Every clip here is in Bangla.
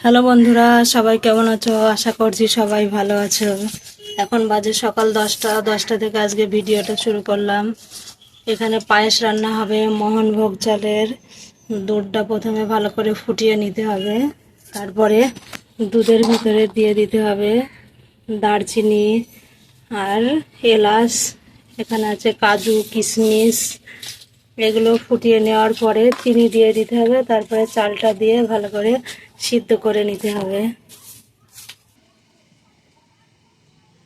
হ্যালো বন্ধুরা, সবাই কেমন আছো? আশা করছি সবাই ভালো আছো। এখন বাজে সকাল 10টা থেকে আজকে ভিডিওটা শুরু করলাম। এখানে পায়েস রান্না হবে মোহনভোগ চালের। দুধটা প্রথমে ভালো করে ফুটিয়ে নিতে হবে, তারপরে দুধের ভিতরে দিয়ে দিতে হবে দারচিনি আর এলাচ, এখানে আছে কাজু কিশমিশ। এগুলো ফুটিয়ে নেওয়ার পরে চিনি দিয়ে দিতে হবে, তারপরে চালটা দিয়ে ভালো করে সিদ্ধ করে নিতে হবে।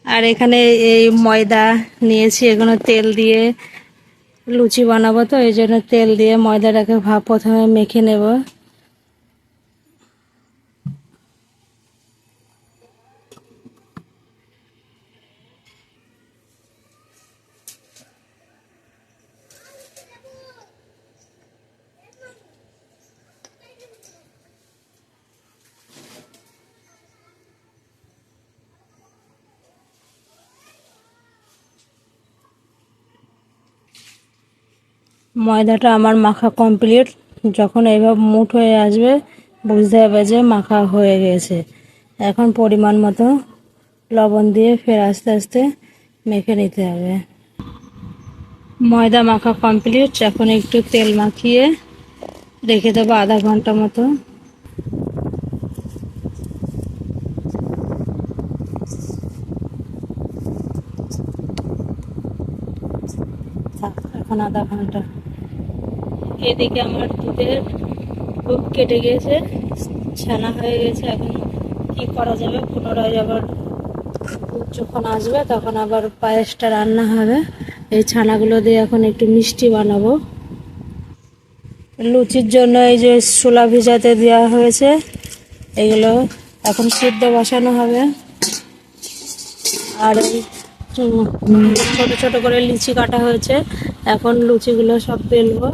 আর এখানে এই ময়দা নিয়েছি, এগুলো তেল দিয়ে লুচি বানাবো, তো এই জন্য তেল দিয়ে ময়দাটাকে প্রথমে মেখে নেব। ময়দাটা আমার মাখা কমপ্লিট। যখন এইভাবে মুঠ হয়ে আসবে বুঝতে হবে যে মাখা হয়ে গেছে। এখন পরিমাণ মতো লবণ দিয়ে ফের আস্তে আস্তে মেখে নিতে হবে। ময়দা মাখা কমপ্লিট। এখন একটু তেল মাখিয়ে রেখে দেবো আধা ঘন্টা মতো। এখন আধা ঘন্টা। এদিকে আমার দুধ কেটে গিয়েছে, ছানা হয়ে গেছে। এখন কি করা যাবে, পুনরায় আবার দুধ যখন আসবে তখন আবার পায়েসটা রান্না হবে। এই ছানাগুলো দিয়ে এখন একটু মিষ্টি বানাবো। লুচির জন্য এই যে ছোলা ভিজাতে দেওয়া হয়েছে, এগুলো এখন সিদ্ধ বসানো হবে। আর ছোট ছোট করে লিচি কাটা হয়েছে, এখন লুচিগুলো সব বেলবো।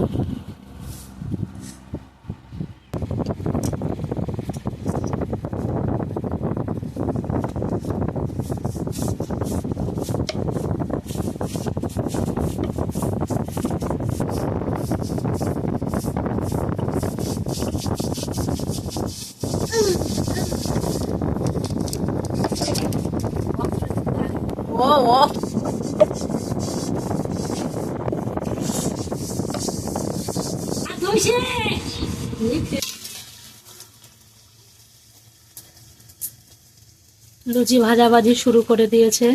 ও ও লুচি ভাজাভাজি শুরু করে দিয়েছে।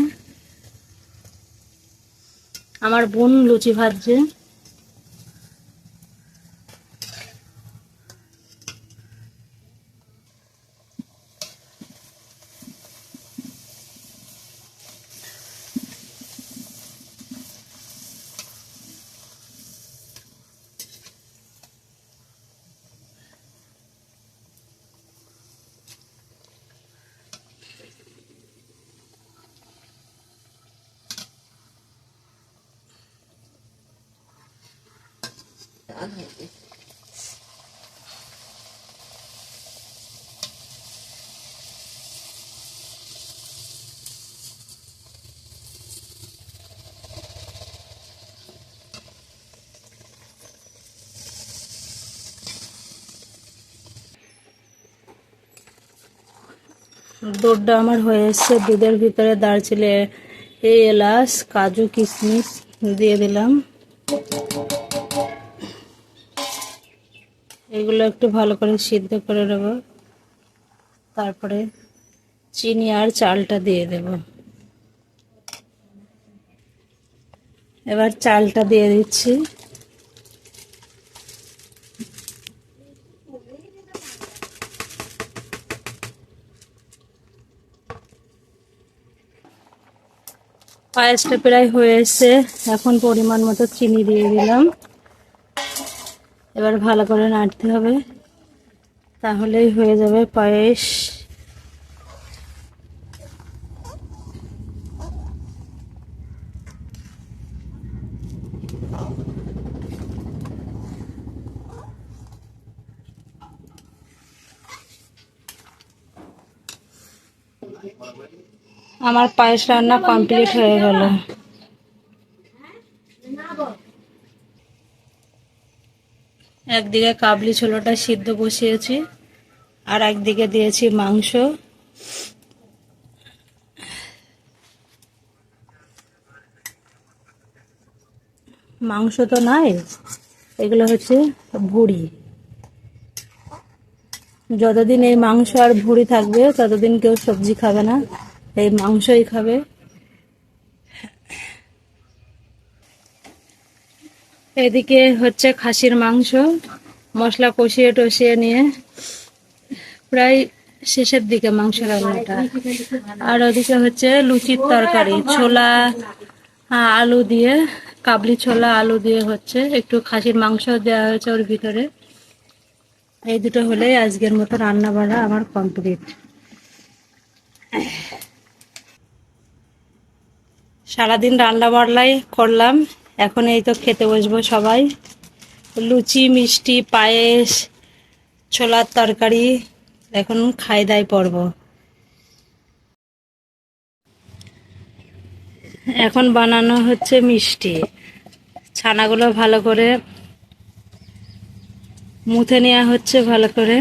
আমার বোন লুচি ভাজছে। দুধটা আমার হয়ে এসছে। দুধের ভিতরে দারচিনি, এলাচ, কাজু কিশমিশ দিয়ে দিলাম। এগুলো একটু ভালো করে সিদ্ধ করে নেব, তারপরে চিনি আর চালটা দিয়ে দেব। এবার চালটা দিয়ে দিচ্ছি। পায়েসটা প্রায় হয়ে এসছে, এখন পরিমাণ মতো চিনি দিয়ে দিলাম। এবার ভালো করে নাড়তে হবে, তাহলেই হয়ে যাবে পায়েস। আমার পায়েস রান্না কমপ্লিট হয়ে গেল। একদিকে কাবলি ছোলাটা সিদ্ধ বসিয়েছি, আর একদিকে দিয়েছি মাংস। মাংস তো নাই, এগুলো হচ্ছে ভুড়ি। যতদিন এই মাংস আর ভুড়ি থাকবে ততদিন কেউ সবজি খাবে না, এই মাংসই খাবে। এদিকে হচ্ছে খাসির মাংস, মশলা কষিয়ে টষিয়ে নিয়ে প্রায় শেষের দিকে মাংস রান্নাটা। আর ওদিকে হচ্ছে লুচির তরকারি, ছোলা আলু দিয়ে, কাবলি ছোলা আলু দিয়ে হচ্ছে, একটু খাসির মাংস দেওয়া হয়েছে ওর ভিতরে। এই দুটো হলে আজকের মতো রান্না বান্না আমার কমপ্লিট। সারাদিন রান্না বান্নাই করলাম, এখন এই তো খেতে বসবো সবাই। লুচি, মিষ্টি, পায়েস, ছোলার তরকারি, এখন খাই দাই পর্ব। এখন বানানো হচ্ছে মিষ্টি। ছানাগুলো ভালো করে মুথে নেওয়া হচ্ছে ভালো করে।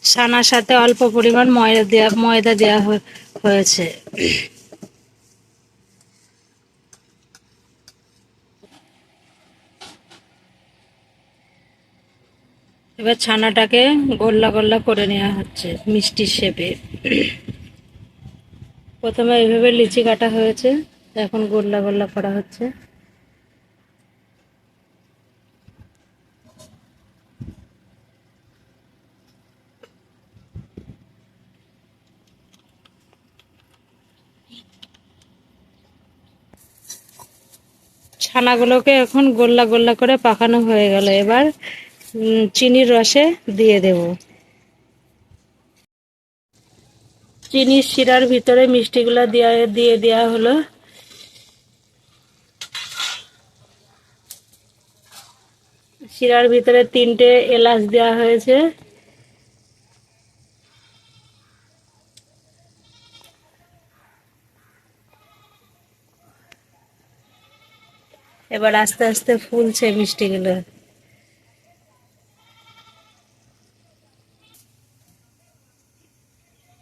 ছানার সাথে অল্প পরিমাণ ময়দা দেওয়া হয়েছে। এবার ছানাটাকে গোল্লা গোল্লা করে নেওয়া হচ্ছে মিষ্টির শেপে। প্রথমে এইভাবে লিচি কাটা হয়েছে, এখন গোল্লা গোল্লা করা হচ্ছে। ছানাগুলোকে এখন গোল্লা গোল্লা করে পাকানো হয়ে গেল, এবার চিনির রসে দিয়ে দেব। চিনির শিরার ভিতরে মিষ্টিগুলো দিয়ে দেওয়া হলো। শিরার ভিতরে 3টে এলাচ দেওয়া হয়েছে। এবার আস্তে আস্তে ফুলছে মিষ্টিগুলো।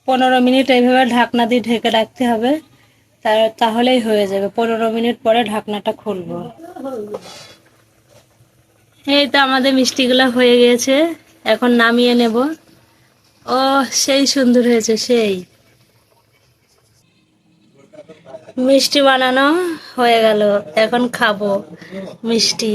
পনেরো মিনিট এইভাবে ঢাকনা দিয়ে ঢেকে রাখতে হবে, তাহলেই হয়ে যাবে। 15 মিনিট পরে ঢাকনাটা খুলবো। এই তো আমাদের মিষ্টিগুলো হয়ে গেছে, এখন নামিয়ে নেব। ও সেই সুন্দর হয়েছে, সেই মিষ্টি বানানো হয়ে গেল, এখন খাবো মিষ্টি।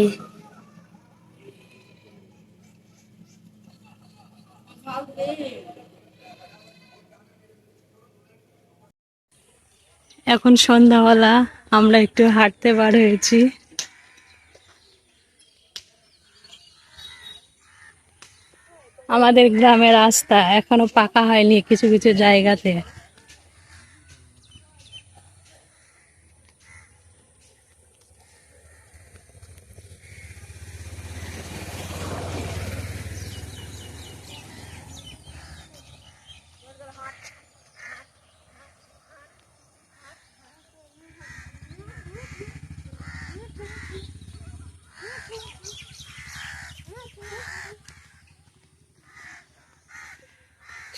এখন সন্ধ্যাবেলা, আমরা একটু হাঁটতে বার হয়েছি। আমাদের গ্রামের রাস্তা এখনো পাকা হয়নি কিছু কিছু জায়গাতে।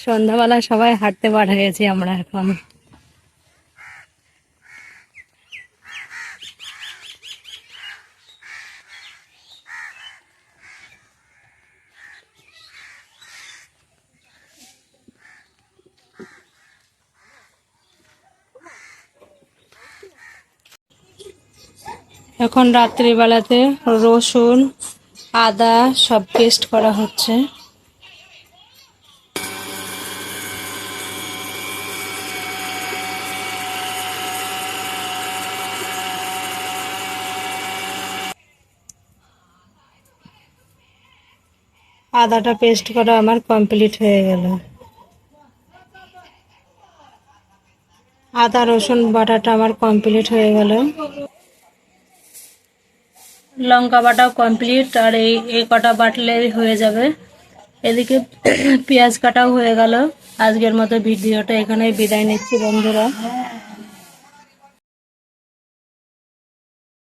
সন্ধ্যাবেলা সবাই হাঁটতে বার হয়েছি আমরা এখন। এখন রাত্রিবেলাতে রসুন, আদা সব পেস্ট করা হচ্ছে। আদাটা পেস্ট করা আমার কমপ্লিট হয়ে গেল। আদা রসুন বাটাটা আমার কমপ্লিট হয়ে গেল। লঙ্কা বাটাও কমপ্লিট, আর এই কটা বাটলেই হয়ে যাবে। এদিকে পেঁয়াজ কাটাও হয়ে গেল। আজকের মতো ভিডিওটা এখানেই বিদায় নিচ্ছি বন্ধুরা।